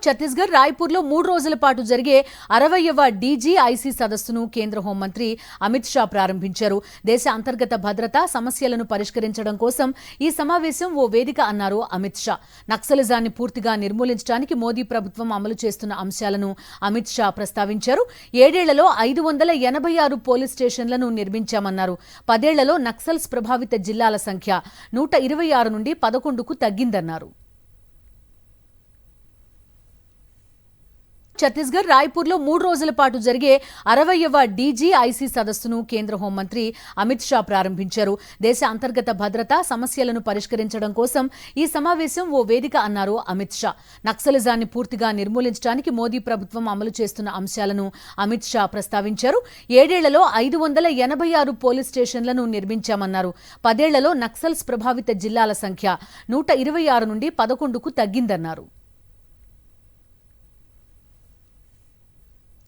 ఛత్తీస్గఢ్ రాయ్పూర్లో 3 రోజుల పాటు జరిగే 60వ డీజీఐసీ సదస్సును కేంద్ర హోంమంత్రి అమిత్ షా ప్రారంభించారు. దేశ అంతర్గత భద్రతా సమస్యలను పరిష్కరించడం కోసం ఈ సమావేశం ఓ వేదిక అన్నారు అమిత్ షా. నక్సలిజాన్ని పూర్తిగా నిర్మూలించడానికి మోదీ ప్రభుత్వం అమలు చేస్తున్న అంశాలను అమిత్ షా ప్రస్తావించారు. 7 ఏళ్లలో 586 పోలీస్ స్టేషన్లను నిర్మించామన్నారు. 10 ఏళ్లలో నక్సల్స్ ప్రభావిత జిల్లాల సంఖ్య 126 నుండి 11కు తగ్గిందన్నారు. ఛత్తీస్గఢ్ రాయ్పూర్లో 3 రోజుల పాటు జరిగే 60వ డీజీఐసీ సదస్సును కేంద్ర హోంమంత్రి అమిత్ షా ప్రారంభించారు. దేశ అంతర్గత భద్రతా సమస్యలను పరిష్కరించడం కోసం ఈ సమావేశం ఓ వేదిక అన్నారు అమిత్ షా. నక్సలిజాన్ని పూర్తిగా నిర్మూలించడానికి మోదీ ప్రభుత్వం అమలు చేస్తున్న అంశాలను అమిత్ షా ప్రస్తావించారు. 7 ఏళ్లలో 586 పోలీస్ స్టేషన్లను నిర్మించామన్నారు. 10 ఏళ్లలో నక్సల్స్ ప్రభావిత జిల్లాల సంఖ్య 126 నుండి 11కు తగ్గిందన్నారు.